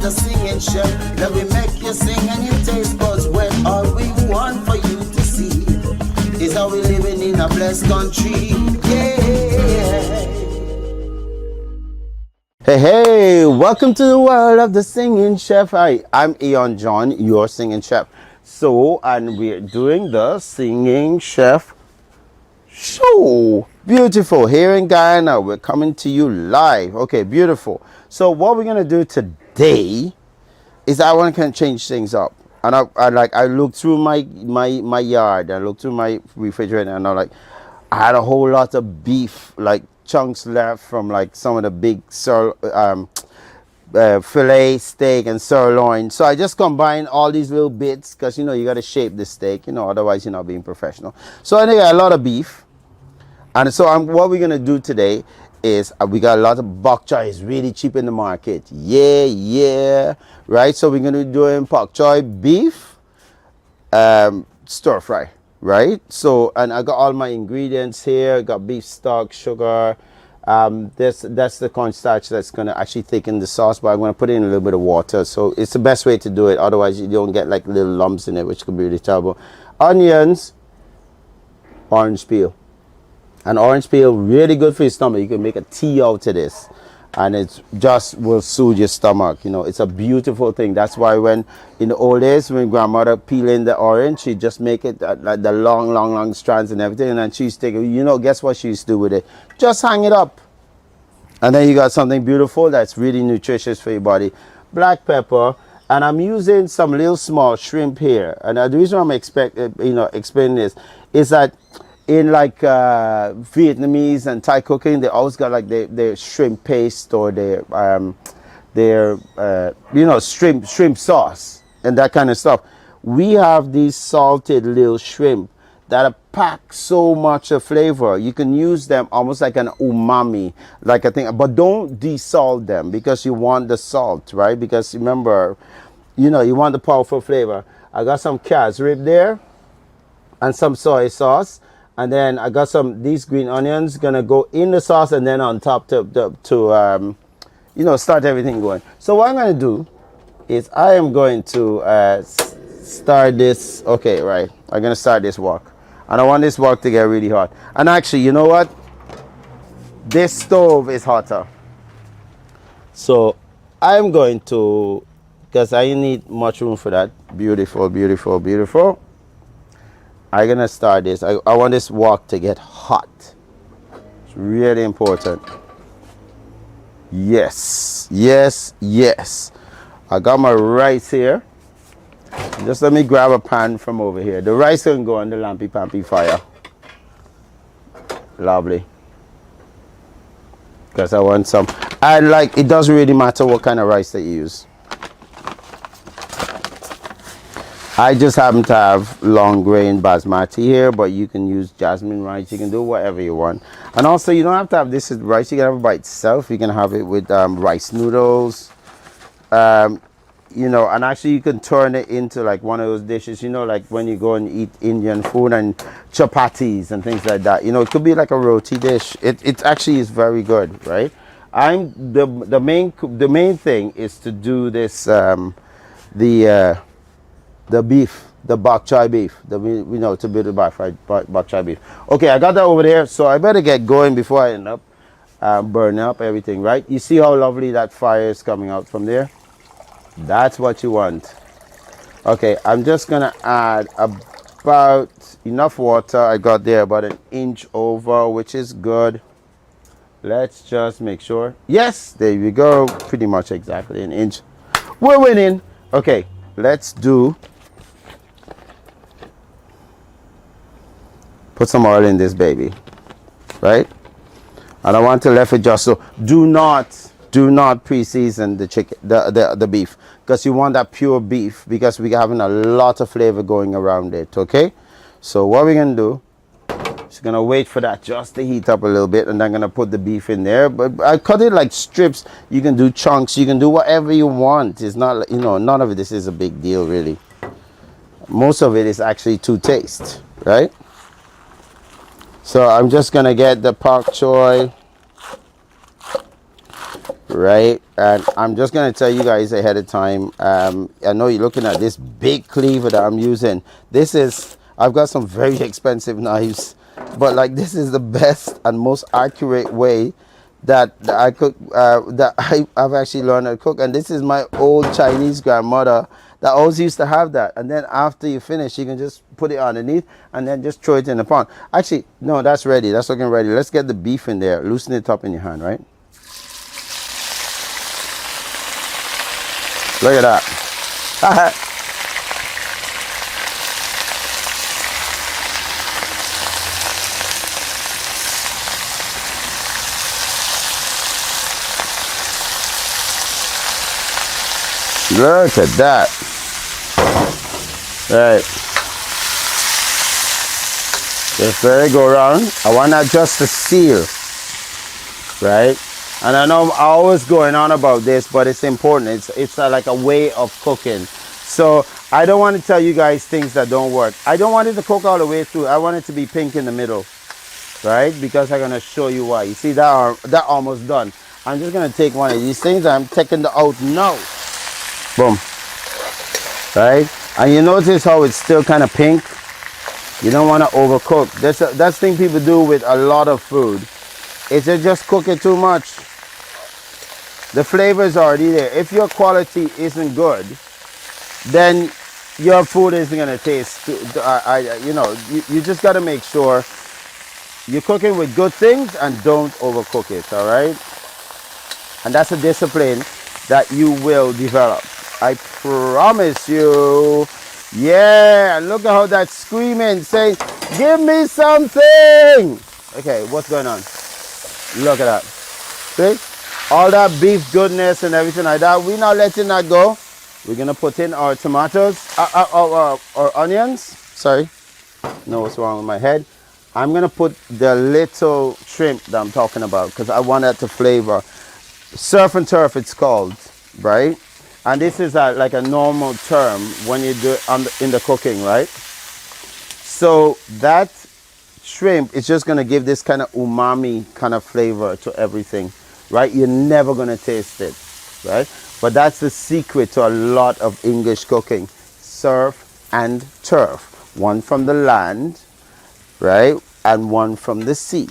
the singing chef. That we make you sing and your taste buds wet. All we want for you to see is how we living in a blessed country. Yeah. Hey, welcome to the world of the singing chef. Hi, I'm Eon John, your singing chef. So, and we're doing the singing chef show. Beautiful. Here in Guyana, we're coming to you live. Okay, beautiful. So what we're going to do today is I want to change things up. And I looked through my yard, I looked through my refrigerator, and I had a whole lot of beef, like chunks left from like some of the big fillet steak and sirloin. So I just combined all these little bits because you got to shape the steak, otherwise you're not being professional. So anyway, a lot of beef. And so what we're gonna do today is we got a lot of bok choy. It's really cheap in the market. Yeah, right? So we're gonna be doing bok choy beef stir fry. Right, so and I got all my ingredients here. I got beef stock, sugar. That's the cornstarch that's gonna actually thicken the sauce, but I'm gonna put in a little bit of water. So it's the best way to do it. Otherwise, you don't get like little lumps in it, which could be really terrible. Onions, orange peel, and orange peel really good for your stomach. You can make a tea out of this, and it just will soothe your stomach. It's a beautiful thing. That's why when in the old days, when grandmother peeling the orange, she just make it like the long strands and everything, and then she used to take, guess what she used to do with it? Just hang it up, and then you got something beautiful that's really nutritious for your body. Black pepper, and I'm using some little small shrimp here. And the reason I'm explaining this is that in like Vietnamese and Thai cooking, they always got like their shrimp paste or their shrimp sauce and that kind of stuff. We have these salted little shrimp that pack so much of flavor. You can use them almost like an umami, like a thing, but don't desalt them because you want the salt, right? Because remember, you want the powerful flavor. I got some calves rib there and some soy sauce. And then I got these green onions gonna go in the sauce and then on top to start everything going. So what I'm gonna do is I am going to start this. Okay, right. I'm gonna start this wok, and I want this wok to get really hot. And actually, you know what? This stove is hotter. So I'm going to, because I need much room for that. Beautiful, beautiful, beautiful. I'm gonna start this. I want this wok to get hot. It's really important. Yes. I got my rice here. Just let me grab a pan from over here. The rice can go on the lampy fire. Lovely. Because I want some. It doesn't really matter what kind of rice that you use. I just happen to have long grain basmati here, but you can use jasmine rice. You can do whatever you want. And also, you don't have to have this as rice. You can have it by itself. You can have it with rice noodles. And actually you can turn it into like one of those dishes, like when you go and eat Indian food and chapatis and things like that. It could be like a roti dish. It actually is very good, right? The main thing is to do this, the beef, the bok choy beef, to build the bok choy beef. Okay, I got that over there, so I better get going before I end up burning up everything, right? You see how lovely that fire is coming out from there? That's what you want. Okay, I'm just gonna add about enough water. I got there about an inch over, which is good. Let's just make sure. Yes, there we go. Pretty much exactly an inch. We're winning. Okay, let's put some oil in this baby, right? And I want to let it just so. Do not pre-season the chicken, the beef, because you want that pure beef, because we're having a lot of flavor going around it. Okay, so what we're gonna do is gonna wait for that just to heat up a little bit, and I'm gonna put the beef in there. But I cut it like strips. You can do chunks. You can do whatever you want. It's not, none of this is a big deal really. Most of it is actually to taste, right? So I'm just gonna get the pak choy right? And I'm just gonna tell you guys ahead of time. I know you're looking at this big cleaver that I'm using. I've got some very expensive knives, but like this is the best and most accurate way that I cook, I've actually learned how to cook. And this is my old Chinese grandmother that always used to have that. And then after you finish, you can just put it underneath and then just throw it in the pan. Actually, no, that's ready. That's looking ready. Let's get the beef in there. Loosen it up in your hand, right? Look at that. Look at that. Right. Just let it go around. I want that just to seal. Right? And I know I'm always going on about this, but it's important. It's like a way of cooking. So I don't want to tell you guys things that don't work. I don't want it to cook all the way through. I want it to be pink in the middle. Right? Because I'm going to show you why. You see that almost done. I'm just going to take one of these things. I'm taking the out now. Boom. Right? And you notice how it's still kind of pink? You don't want to overcook. That's the thing people do with a lot of food. Is they just cook it too much. The flavor is already there. If your quality isn't good, then your food isn't going to taste. You just got to make sure you're cooking with good things and don't overcook it. All right? And that's a discipline that you will develop. I promise you. Yeah, look at how that's screaming, saying, give me something. Okay, what's going on? Look at that. See? All that beef goodness and everything like that. We're not letting that go. We're going to put in our tomatoes, our onions. Sorry. No, what's wrong with my head? I'm going to put the little shrimp that I'm talking about because I want that to flavor. Surf and turf, it's called, right? And this is like a normal term when you do it in the cooking, right? So that shrimp is just going to give this kind of umami kind of flavor to everything, right? You're never going to taste it, right? But that's the secret to a lot of English cooking. Surf and turf. One from the land, right? And one from the sea,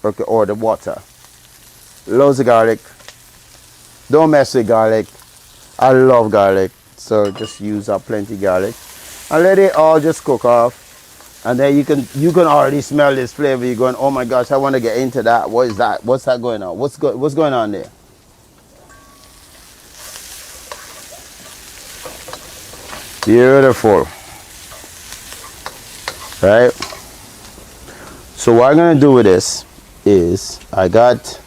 okay, or the water. Loads of garlic. Don't mess with garlic. I love garlic, so just use up plenty garlic and let it all just cook off. And then you can already smell this flavor. You're going, oh my gosh, I want to get into that. What is that? What's that going on? What's going on there? Beautiful. Right? So what I'm going to do with this is I got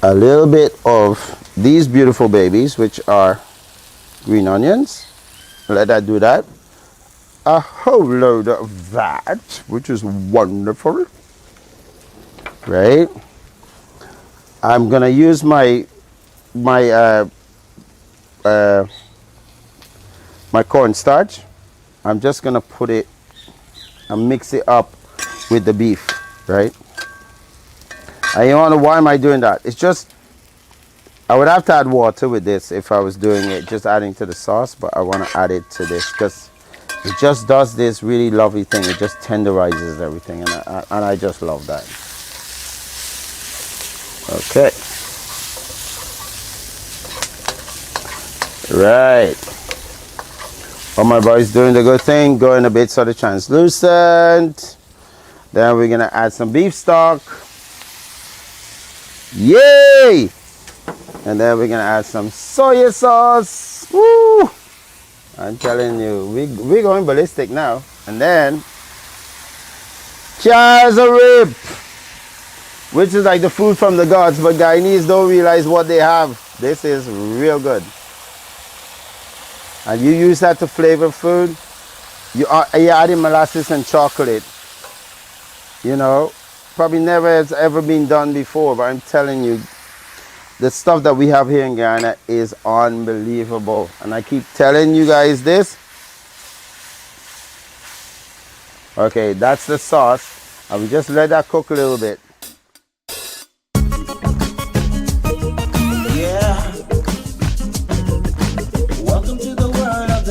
a little bit of these beautiful babies, which are green onions. Let that do that. A whole load of that, which is wonderful. Right? I'm gonna use my cornstarch. I'm just gonna put it and mix it up with the beef, right? And you wonder why am I doing that? It's just I would have to add water with this if I was doing it, just adding to the sauce, but I want to add it to this because it just does this really lovely thing. It just tenderizes everything, and I just love that. Okay. Right. Oh, my boy's doing the good thing, going a bit sort of translucent. Then we're going to add some beef stock. Yay! And then we're gonna add some soy sauce. Woo! I'm telling you, we're going ballistic now. And then chaza rib, which is like the food from the gods, but Guyanese don't realize what they have. This is real good. And you use that to flavor food. You're adding molasses and chocolate. You know, probably never has ever been done before, but I'm telling you, the stuff that we have here in Guyana is unbelievable. And I keep telling you guys this. Okay, that's the sauce. And we just let that cook a little bit.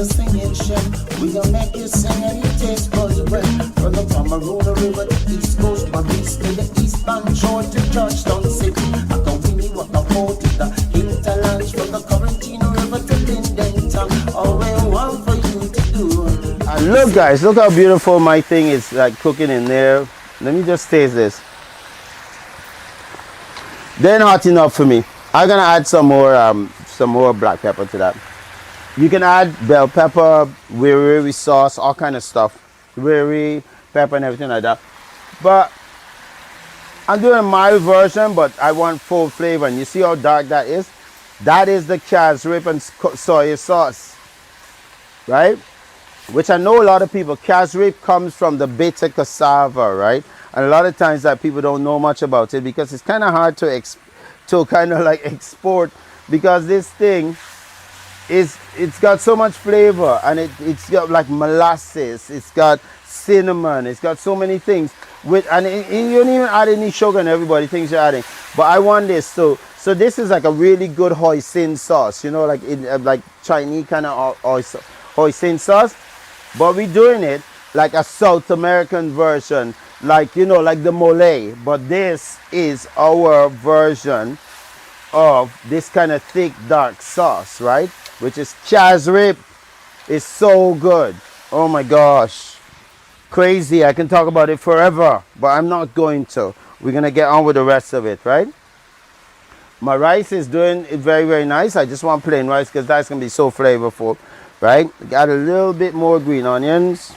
the singing chef. We gonna make you sing and you taste buds wet. From the Pomeranian River to East Coast, Maurice to the eastern shore to Georgetown City. I can Winnie what the port to the hinterlands. From the Quarantine River to Lindentown. All we want for you to do. And look guys, look how beautiful my thing is like cooking in there. Let me just taste this. They're not enough for me. I'm gonna add some more black pepper to that. You can add bell pepper, wiri sauce, all kind of stuff. Wiri, pepper and everything like that. But I'm doing a mild version, but I want full flavor. And you see how dark that is? That is the casrip and soy sauce, right? Which I know a lot of people, casrip comes from the bitter cassava, right? And a lot of times that people don't know much about it because it's kind of hard to kind of like export, because this thing it's got so much flavor, and it's got like molasses, it's got cinnamon, it's got so many things with, and you don't even add any sugar, and everybody thinks you're adding. But I want this, so this is like a really good hoisin sauce, you know, like in like Chinese kind of hoisin sauce, but we're doing it like a South American version, like, you know, like the mole. But this is our version of this kind of thick dark sauce, right? Which is casrip. It's so good. Oh my gosh, crazy. I can talk about it forever, but I'm not going to. We're gonna get on with the rest of it, right? My rice is doing it very, very nice. I just want plain rice because that's gonna be so flavorful, right? Got a little bit more green onions.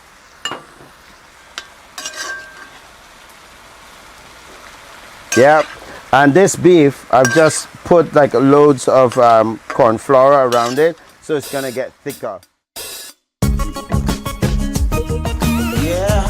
Yeah, and this beef, I've just put like loads of corn flour around it, so it's gonna get thicker. Yeah.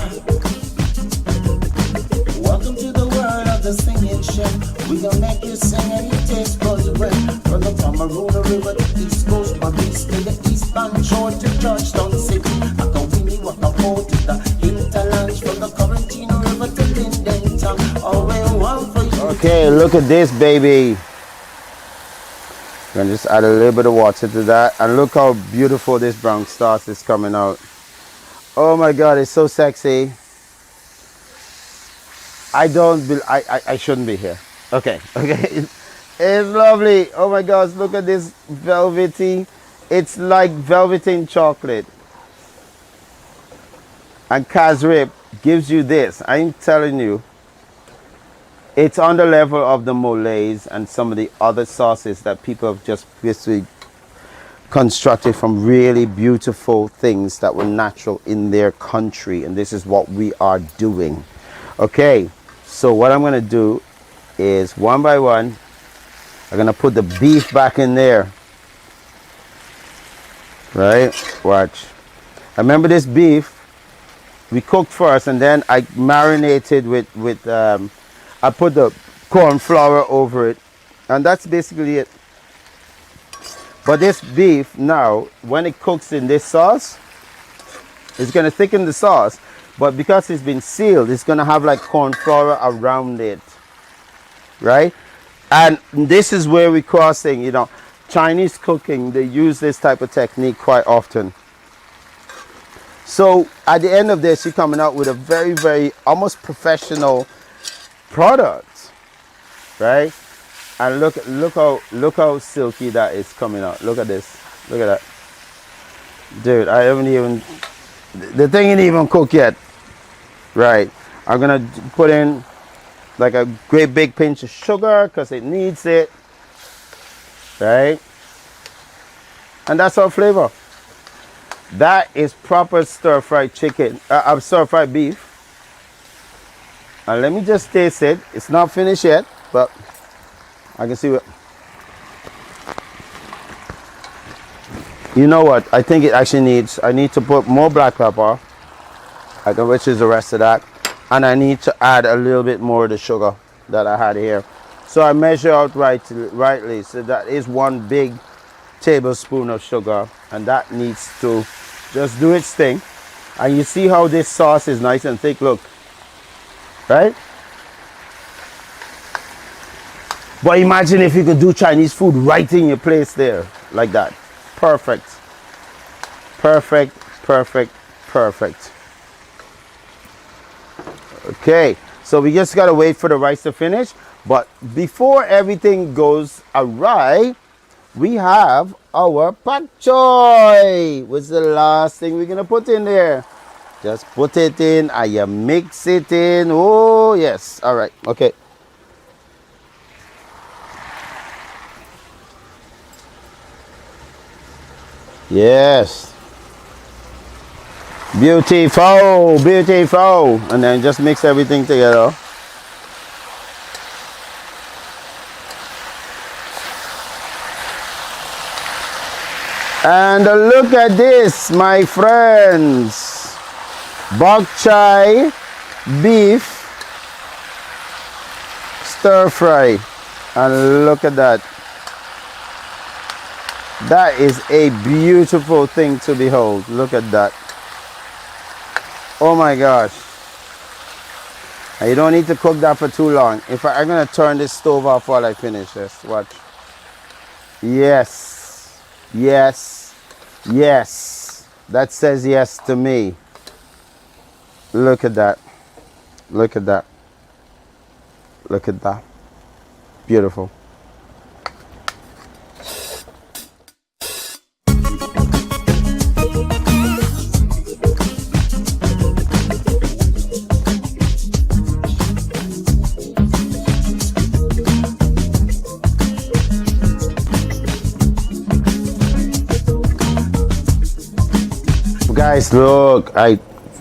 Welcome to the world of the singing chef. We gonna make you sing and you taste buds wet. From the Pomeranian River to East Coast, Maurice to the eastern shore to Georgetown City. I can Winnie what the port to the hinterlands. From the Quarantine River to Lindentown. All we want for you. Okay, look at this, baby. I'm gonna just add a little bit of water to that, and look how beautiful this brown sauce is coming out. Oh my God, it's so sexy. I shouldn't be here. Okay. It's lovely. Oh my gosh, look at this velvety. It's like velveting chocolate. And casrip gives you this. I'm telling you, it's on the level of the moles and some of the other sauces that people have just basically constructed from really beautiful things that were natural in their country. And this is what we are doing. Okay, so what I'm going to do is one by one, I'm going to put the beef back in there. Right? Watch. Remember this beef, we cooked first and then I marinated with I put the corn flour over it, and that's basically it. But this beef now, when it cooks in this sauce, it's going to thicken the sauce, but because it's been sealed, it's going to have like corn flour around it, right? And this is where we're crossing, you know, Chinese cooking, they use this type of technique quite often. So at the end of this, you're coming out with a very, very almost professional product, right? And look how silky that is coming out. Look at this. Look at that, dude. I haven't even, the thing ain't even cooked yet, right? I'm gonna put in like a great big pinch of sugar because it needs it, right? And that's our flavor. That is proper stir-fried chicken, stir-fried beef. And let me just taste it. It's not finished yet, but I can see what. You know what? I think it actually needs, I need to put more black pepper, which is the rest of that. And I need to add a little bit more of the sugar that I had here. So I measure out rightly. So that is 1 big tablespoon of sugar. And that needs to just do its thing. And you see how this sauce is nice and thick, look. Right? But imagine if you could do Chinese food right in your place there, like that. Perfect. Perfect, perfect, perfect. Okay, so we just gotta wait for the rice to finish. But before everything goes awry, we have our pak choy. What's the last thing we're gonna put in there? Just put it in and you mix it in. Oh yes, all right, okay. Yes. Beautiful, beautiful. And then just mix everything together. And look at this, my friends. Bok choy beef stir fry. And look at that. That is a beautiful thing to behold. Look at that. Oh my gosh. And you don't need to cook that for too long. I'm going to turn this stove off while I finish this. Watch. Yes. Yes. Yes. That says yes to me. Look at that. Look at that. Look at that. Beautiful. Guys, look, I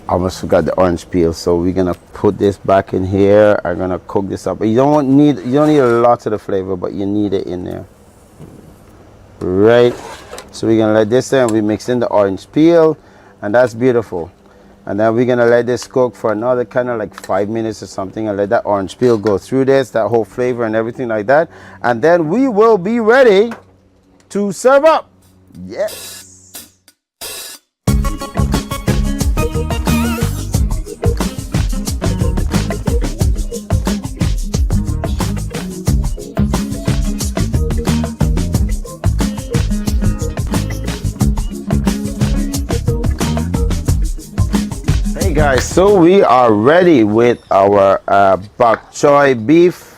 almost forgot the orange peel, so we're gonna put this back in here. I'm gonna cook this up. You don't need a lot of the flavor, but you need it in there, right? So we're gonna let this in. We mix in the orange peel, and that's beautiful. And then we're gonna let this cook for another kind of like 5 minutes or something, and let that orange peel go through this, that whole flavor and everything like that. And then we will be ready to serve up. Yes. Guys, so we are ready with our bok choy beef,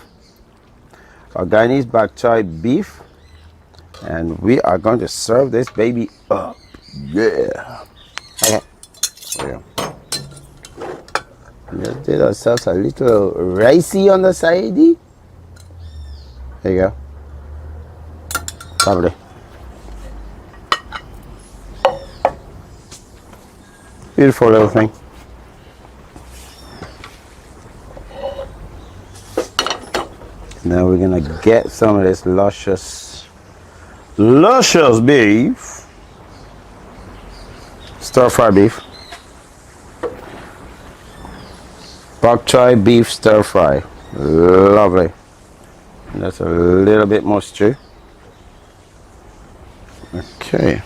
our Guyanese bok choy beef, and we are going to serve this baby up. Yeah. Okay. There we go. Just did ourselves a little ricey on the side. There you go. Lovely. Beautiful little thing. Now we're gonna get some of this luscious beef, stir fry beef, bok choy beef stir fry. Lovely. And that's a little bit more stew. Okay.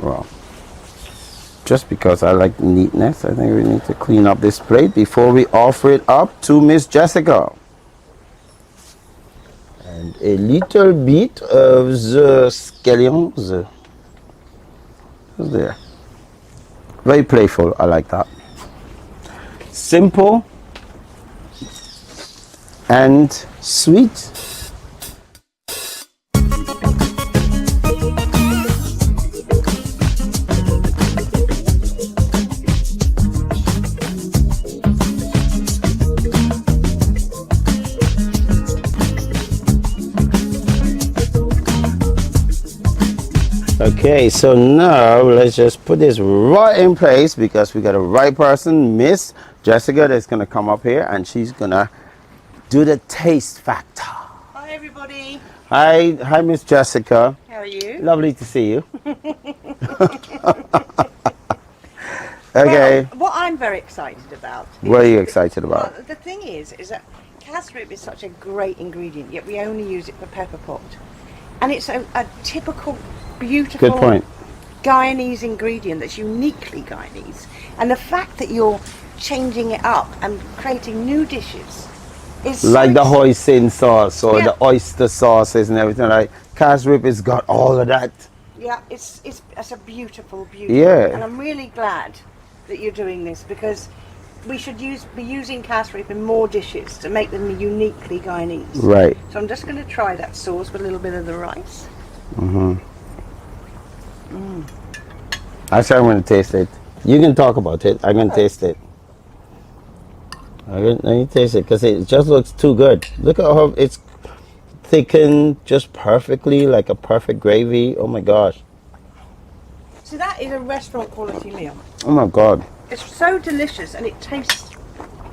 Well, just because I like neatness, I think we need to clean up this plate before we offer it up to Miss Jessica. And a little bit of the scallions there. Very playful, I like that. Simple and sweet. Okay, so now let's just put this right in place because we got a right person, Miss Jessica, that's gonna come up here and she's gonna do the taste factor. Hi everybody. Hi Miss Jessica. How are you? Lovely to see you. Okay. Well, what I'm very excited about. What are you excited about? Well, the thing is that casrib is such a great ingredient, yet we only use it for pepper pot. And it's a typical, beautiful Good point. Guyanese ingredient that's uniquely Guyanese. And the fact that you're changing it up and creating new dishes is Like so the hoisin sauce or Yeah. the oyster sauces and everything, like casrib has got all of that. Yeah, it's a beautiful, Yeah. and I'm really glad that you're doing this, because we should be using casrip in more dishes to make them uniquely Guyanese. Right. So I'm just going to try that sauce with a little bit of the rice. Actually, I'm going to taste it. You can talk about it. I'm going to taste it. Let me taste it, because it just looks too good. Look at how it's thickened just perfectly, like a perfect gravy. Oh my gosh. So that is a restaurant quality meal. Oh my god. It's so delicious, and it tastes,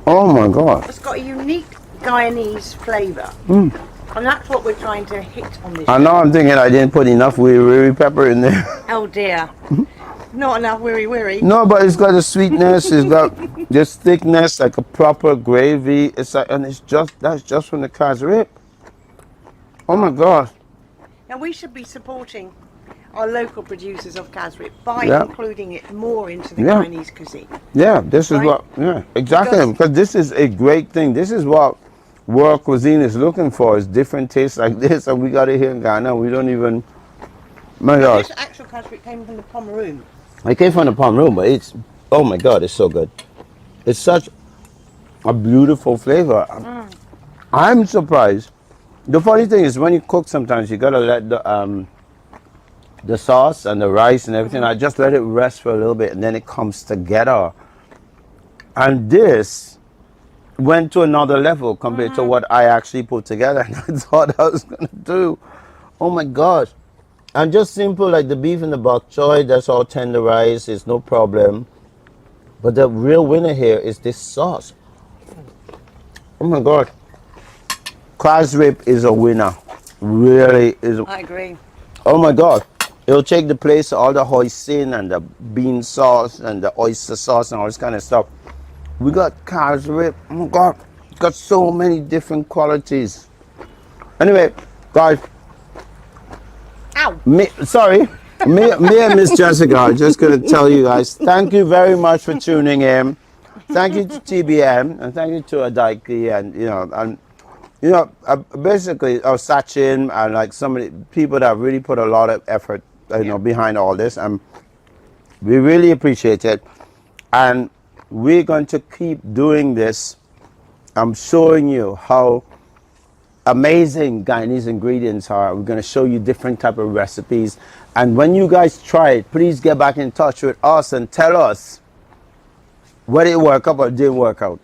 Oh my god. it's got a unique Guyanese flavour. And that's what we're trying to hit on this I show. know I'm thinking I didn't put enough wiri pepper in there. Oh dear. Not enough wiri. No, but it's got a sweetness. It's got this thickness, like a proper gravy. It's like, and that's just from the casrip. Oh my gosh. Now we should be supporting our local producers of casrip by Yeah. including it more into the Yeah. Guyanese cuisine. Yeah, this is Right? what. Yeah, exactly. Because this is a great thing. This is what world cuisine is looking for. Is different tastes like this, and we got it here in Ghana. We don't even. My gosh. This actual casrip came from the Pomeroon. It came from the palm room, but it's, oh my god, it's so good. It's such a beautiful flavor. I'm surprised. The funny thing is, when you cook, sometimes you gotta let the sauce and the rice and everything, I just let it rest for a little bit, and then it comes together. And this went to another level compared to what I actually put together, and I thought I was gonna do. Oh my gosh. And just simple, like the beef and the bok choy, that's all tenderized, it's no problem. But the real winner here is this sauce. Oh my god. Casrip is a winner. Really is. I agree. Oh my god. It'll take the place of all the hoisin and the bean sauce and the oyster sauce and all this kind of stuff. We got casrip. Oh my god. It's got so many different qualities. Anyway, guys. Ow! Me and Miss Jessica are just going to tell you guys, thank you very much for tuning in. Thank you to TBM, and thank you to Adaiki, and basically Sachin, and like so many people that really put a lot of effort, behind all this, and we really appreciate it. And we're going to keep doing this. I'm showing you how amazing Guyanese ingredients are. We're going to show you different type of recipes, and when you guys try it, please get back in touch with us and tell us whether it worked out or didn't work out.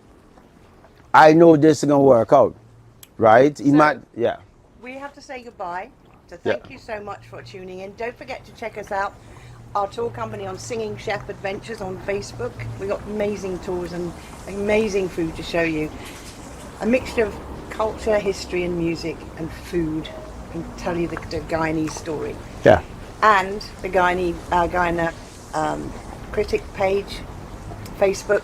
I know this is going to work out, right? Yeah. We have to say goodbye. So thank you so much for tuning in. Don't forget to check us out, our tour company, on Singing Chef Adventures on Facebook. We got amazing tours and amazing food to show you. A mixture of culture, history and music and food, and tell you the Guyanese story. Yeah. And the Guyana critic page, Facebook.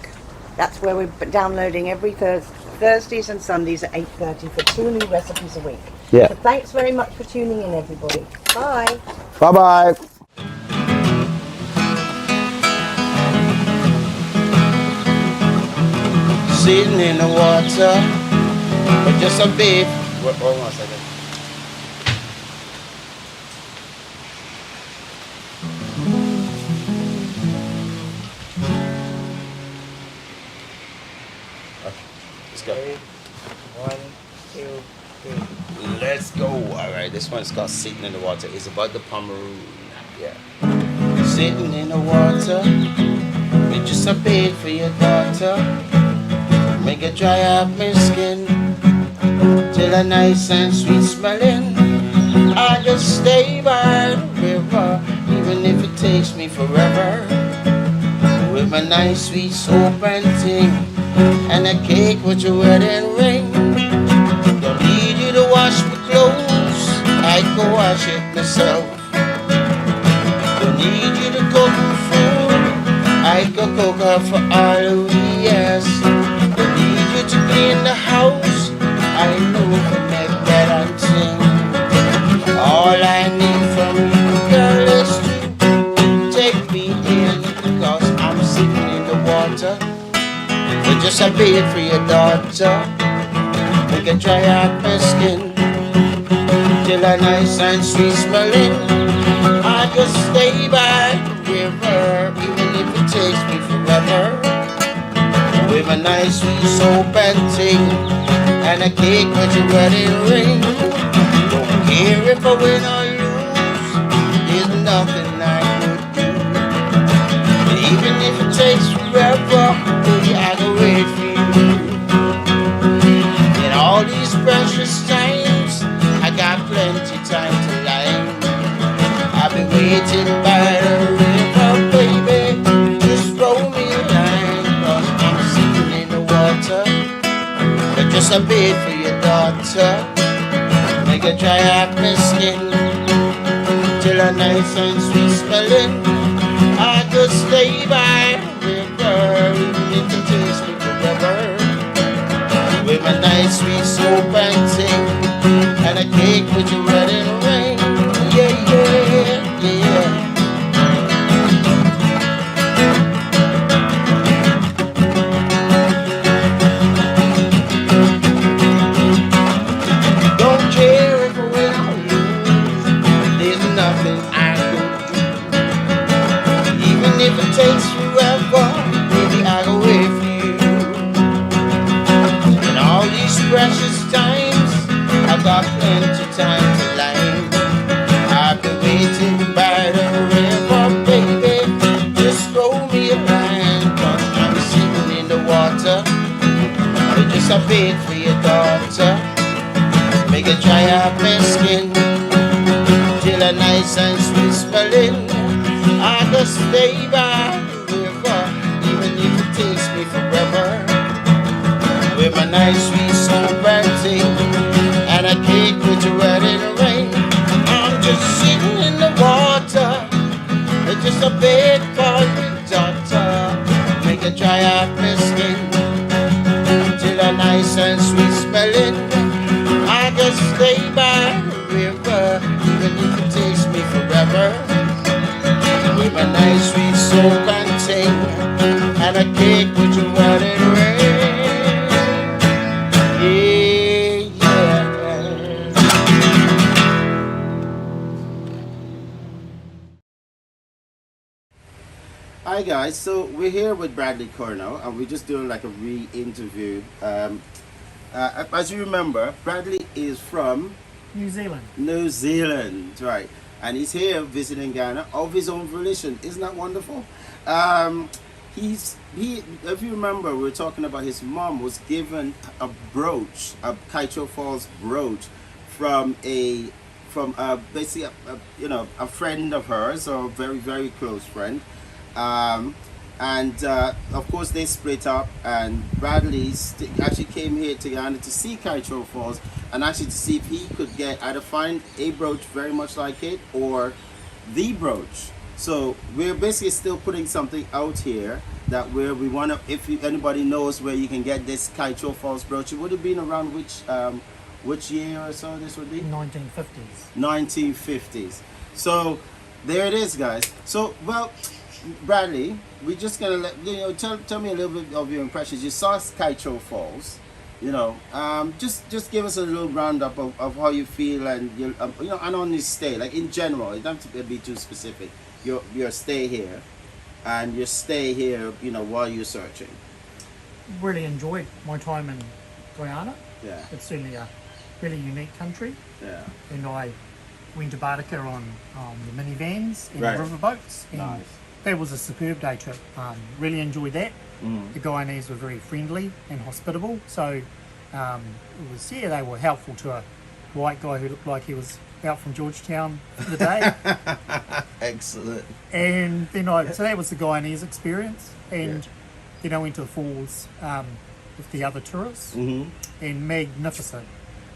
That's where we're downloading every Thursdays and Sundays at 8:30 for 2 new recipes a week. Yeah. So thanks very much for tuning in, everybody. Bye. Bye-bye. Sitting in the water, but just a bit. Hold on a second. Let's go. 1, 2, 3. Let's go. All right, this one's called Sitting in the Water. It's about the Pomeroon. Yeah. Sitting in the water, with just a bait for your daughter. Make it dry up my skin till a nice and sweet smelling. I just stay by the river, even if it takes me forever. With my nice sweet soap and ting, and a cake with your wedding ring. Don't need you to wash my clothes, I can wash it myself. Don't need you to cook my food, I can cook her for all we yes. Don't need you to clean the house, I know to make that and sing. All I need from you, girl, is to take me in, because I'm sitting in the water with just a bait for your daughter. We can dry out my skin till a nice and sweet smelling. I just stay by the river, even if it takes me forever. With a nice sweet soap and ting, and a cake with your wedding ring. Don't care if I win or lose, there's nothing I could do. And even if it takes forever, baby, I can wait for you. In all these precious times, I got plenty time to lie. I've been waiting by the river, baby, just roll me a line, 'cause I'm sitting in the water, but just a bit for your daughter. Make her dry up my skin till a nice and sweet smelling. I just stay by the river, even if it takes me forever. With a nice sweet soap and ting, and a cake with your wedding ring. Yeah, yeah, yeah. Don't care if I win or lose, there's nothing I can do. Even if it takes forever, baby, I'll wait for you. In all these precious times, I've got plenty time to lie. I've been waiting by the river, baby, just throw me a line, 'cause I'm sitting in the water, but just a bit for your daughter. Make it dry up my skin till a nice and sweet smelling. I just stay by the river, even if it takes me forever. With my nice sweet soap and ting, and a cake with your wedding ring. I'm just sitting in the water, it's just a bit for your daughter. Make it dry up my skin till a nice and sweet smelling. I just stay by the river, even if it takes me forever. With a nice sweet soap and ting, and a cake with your wedding ring. Yeah, yeah. Hi guys, so we're here with Bradley Cornell and we're just doing like a re-interview. As you remember, Bradley is from New Zealand. New Zealand, right? And he's here visiting Ghana of his own volition. Isn't that wonderful? If you remember, we were talking about his mom was given a brooch, a Kaito Falls brooch, from basically a friend of hers, or a very very close friend. Of course they split up, and Bradley actually came here to Ghana to see Kaito Falls, and actually to see if he could either find a brooch very much like it or the brooch. So we're basically still putting something out here that where we want to, if anybody knows where you can get this Kaito Falls brooch. It would have been around which year or so this would be? 1950s. 1950s. So there it is, guys. So, well, Bradley, we're just gonna tell me a little bit of your impressions. You saw Kaito Falls, just give us a little roundup of how you feel, and and on this stay, like in general. It doesn't have to be too specific. Your stay here, and your stay here, while you're searching. Really enjoyed my time in Guyana. Yeah. It's certainly a really unique country. Yeah. And I went to Bartica on the minivans and Right. riverboats. And Nice. that was a superb day trip. Really enjoyed that. Mm. The Guyanese were very friendly and hospitable. So they were helpful to a white guy who looked like he was out from Georgetown for the day. Excellent. And then so that was the Guyanese experience. And then I went to the falls with the other tourists. Mm-hmm. And magnificent.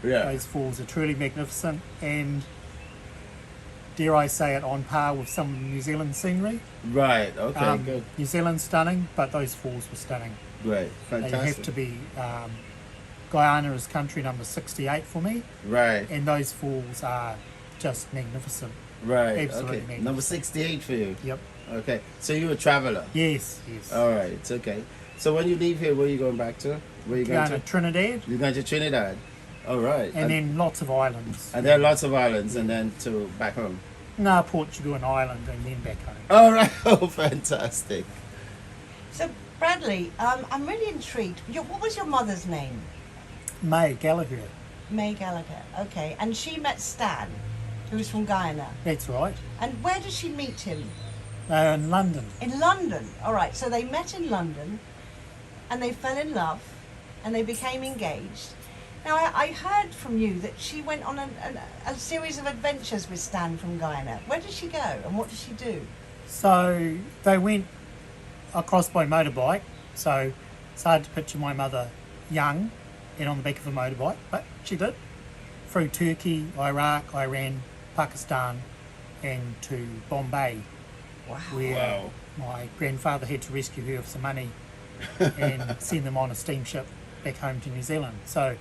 Yeah. Those falls are truly magnificent, and dare I say it, on par with some of New Zealand scenery. Right. Okay. Good. New Zealand's stunning, but those falls were stunning. Great. Fantastic. They have to be. Guyana is country number 68 for me, Right. and those falls are just magnificent. Right. Absolutely Okay. magnificent. Number 68 for you. Yep. Okay. So you're a traveler. Yes. All right. It's okay. So when you leave here, where are you going back to? Where are you going Guyana, to? Trinidad, You're going to Trinidad. All right. and then lots of islands. And there are lots of islands, and then to back home. No, Portugal and Ireland, and then back home. All right. Oh, fantastic. So, Bradley, I'm really intrigued. What was your mother's name? May Gallagher. May Gallagher. Okay. And she met Stan, who's from Guyana. That's right. And where did she meet him? In London. In London. All right. So they met in London, and they fell in love, and they became engaged. Now, I heard from you that she went on a series of adventures with Stan from Guyana. Where did she go, and what did she do? So they went across by motorbike. So it's hard to picture my mother young and on the back of a motorbike, but she did. Through Turkey, Iraq, Iran, Pakistan, and to Bombay, where my grandfather had to rescue her with some money and send them on a steamship back home to New Zealand. So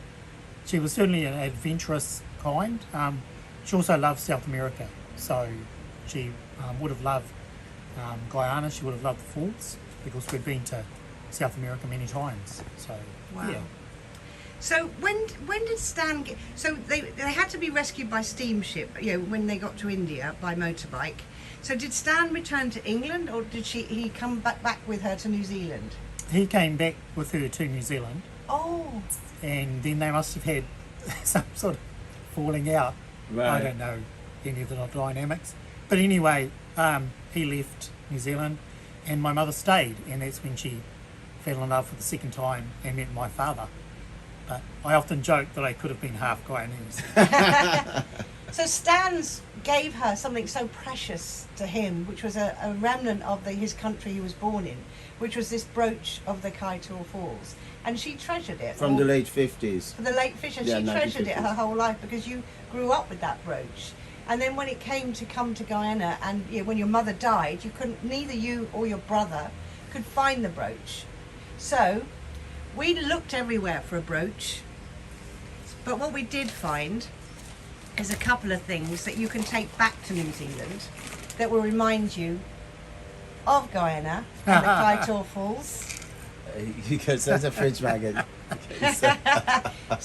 she was certainly an adventurous kind. She also loved South America, so she would have loved Guyana. She would have loved the falls because we'd been to South America many times. So yeah. So when did Stan get? So they had to be rescued by steamship. When they got to India by motorbike. So did Stan return to England, or did he come back with her to New Zealand? He came back with her to New Zealand. Oh. And then they must have had some sort of falling out. Right. I don't know any of the dynamics. But anyway, he left New Zealand and my mother stayed, and that's when she fell in love for the second time and met my father. But I often joke that I could have been half Guyanese. So Stan's gave her something so precious to him, which was a remnant of his country he was born in, which was this brooch of the Kaitoa Falls. And she treasured it. From the late 50s. From the late 50s. Yeah, She treasured it 1950s. her whole life because you grew up with that brooch. And then when it came to come to Guyana, and when your mother died, neither you or your brother could find the brooch. So we looked everywhere for a brooch, but what we did find is a couple of things that you can take back to New Zealand that will remind you of Guyana and the Kaitoa Falls. Because there's a fridge magnet. So it's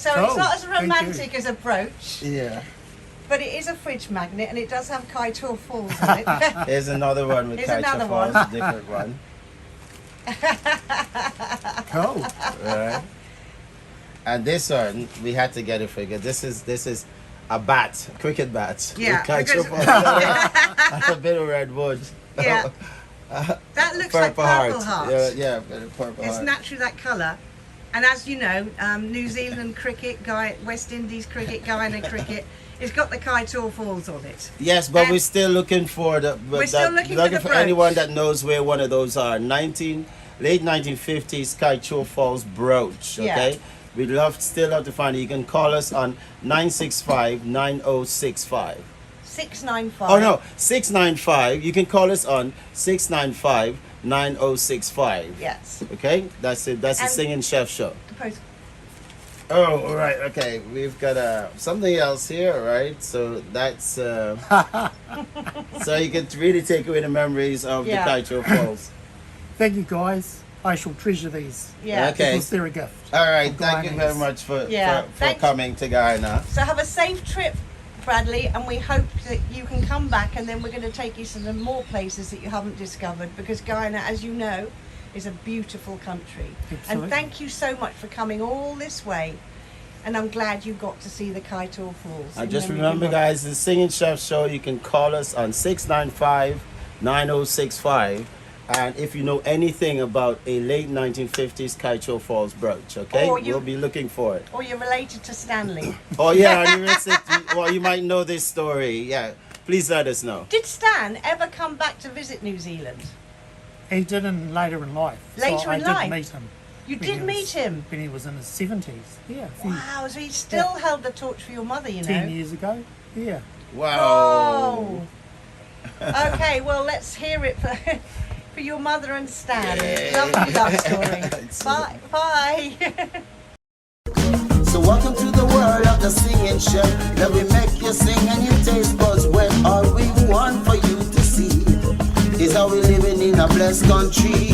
not as romantic as a brooch, Yeah. but it is a fridge magnet, and it does have Kaitoa Falls on it. Here's another one with Here's Kaitoa another Falls, one. a different one. Cool. Right. And this one, we had to get it figured. This is a bat, a cricket bat. Yeah, With Kaitoa because- Falls and a bit of red wood. Yeah. That looks like purple heart. Yeah, purple It's heart. naturally that colour. And as you know, New Zealand cricket, West Indies cricket, Guyana cricket, it's got the Kaitoa Falls on it. Yes, but And we're still looking for We're still looking for the brooch. anyone that knows where one of those are. Late 1950s Kaitoa Falls brooch. Okay, Yeah. we'd still love to find it. You can call us on 965-9065. 695. Oh no, 695. You can call us on 695-9065. Yes. Okay, that's it. That's the And- Singing Chef Show. The post- Oh, all right. Okay, we've got something else here, right? So that's so you can really take away the memories of Yeah. the Kaitoa Falls. Thank you, guys. I shall treasure these Yeah. Okay. because they're a gift. All right, From thank you Guyanese. very much for Yeah, thanks. coming to Guyana. So have a safe trip, Bradley, and we hope that you can come back, and then we're going to take you to some more places that you haven't discovered, because Guyana, as you know, is a beautiful country. Absolutely. And thank you so much for coming all this way, and I'm glad you got to see the Kaitoa Falls. And in just Memory remember, Camera. guys, the Singing Chef Show, you can call us on 695-9065. And if you know anything about a late 1950s Kaitoa Falls brooch, okay, Or you- we'll be looking for it. Or you're related to Stanley. Oh yeah, you might know this story. Yeah, please let us know. Did Stan ever come back to visit New Zealand? He did later in life. Later I in did life? meet him. You when did he meet was- him? when he was in his 70s. Yeah, Wow, so he still held the torch for your mother, you know. 10 years ago. Yeah. Wow. Oh. Okay, well, let's hear it for, for your mother and Stan. Lovely love story. Bye. Bye. So welcome to the world of the Singing Chef. Let me make you sing and your taste buds wet. All we want for you to see is how we living in a blessed country.